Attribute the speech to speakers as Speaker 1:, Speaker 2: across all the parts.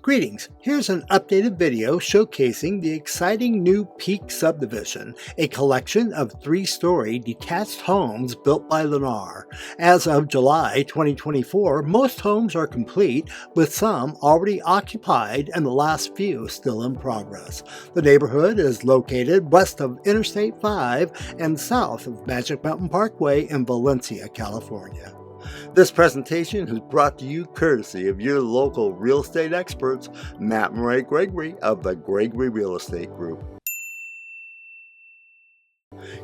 Speaker 1: Greetings, here's an updated video showcasing the exciting new Peak subdivision, a collection of 3-story detached homes built by Lennar. As of July 2024, most homes are complete, with some already occupied and the last few still in progress. The neighborhood is located west of Interstate 5 and south of Magic Mountain Parkway in Valencia, California. This presentation is brought to you courtesy of your local real estate experts, Matt and Meray Gregory of the Gregory Real Estate Group.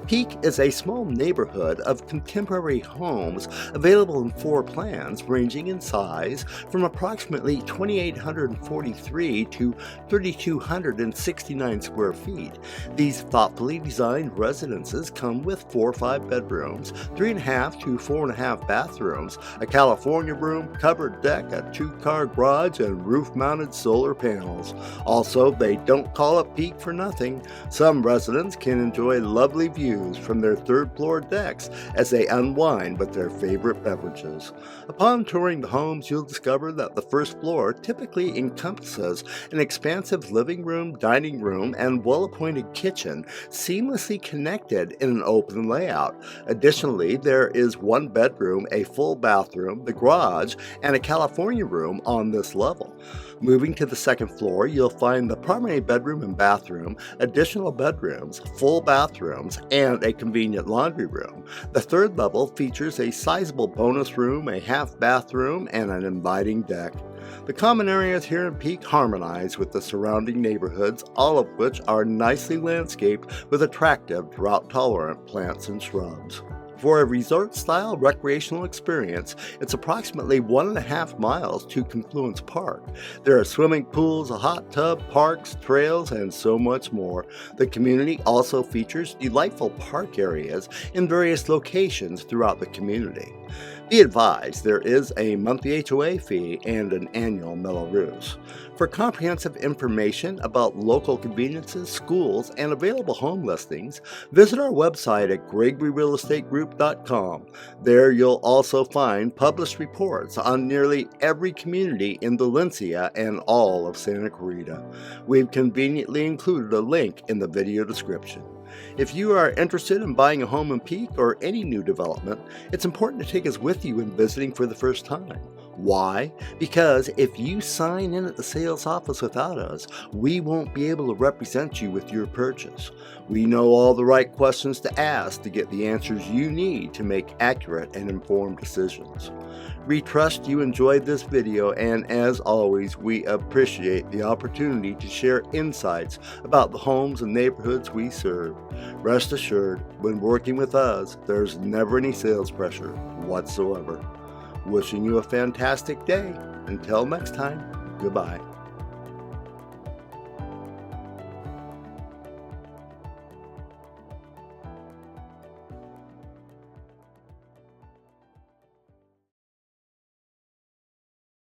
Speaker 1: Peak is a small neighborhood of contemporary homes available in 4 plans ranging in size from approximately 2,843 to 3,269 square feet. These thoughtfully designed residences come with 4 or 5 bedrooms, 3.5 to 4.5 bathrooms, a California room, covered deck, a 2-car garage, and roof-mounted solar panels. Also, they don't call it Peak for nothing. Some residents can enjoy lovely views from their 3rd floor decks as they unwind with their favorite beverages. Upon touring the homes, you'll discover that the 1st floor typically encompasses an expansive living room, dining room, and well-appointed kitchen, seamlessly connected in an open layout. Additionally, there is 1 bedroom, a full bathroom, the garage, and a California room on this level. Moving to the 2nd floor, you'll find the primary bedroom and bathroom, additional bedrooms, full bathrooms, and a convenient laundry room. The 3rd level features a sizable bonus room, a half bathroom, and an inviting deck. The common areas here in Peak harmonize with the surrounding neighborhoods, all of which are nicely landscaped with attractive drought-tolerant plants and shrubs. For a resort-style recreational experience, it's approximately 1.5 miles to Confluence Park. There are swimming pools, a hot tub, parks, trails, and so much more. The community also features delightful park areas in various locations throughout the community. Be advised, there is a monthly HOA fee and an annual Mello Roos. For comprehensive information about local conveniences, schools, and available home listings, visit our website at gregoryrealestategroup.com. There you'll also find published reports on nearly every community in Valencia and all of Santa Clarita. We've conveniently included a link in the video description. If you are interested in buying a home in Peak or any new development, it's important to take us with you in visiting for the first time. Why? Because if you sign in at the sales office without us, we won't be able to represent you with your purchase. We know all the right questions to ask to get the answers you need to make accurate and informed decisions. We trust you enjoyed this video, and as always, we appreciate the opportunity to share insights about the homes and neighborhoods we serve. Rest assured, when working with us, there's never any sales pressure whatsoever. Wishing you a fantastic day. Until next time, goodbye.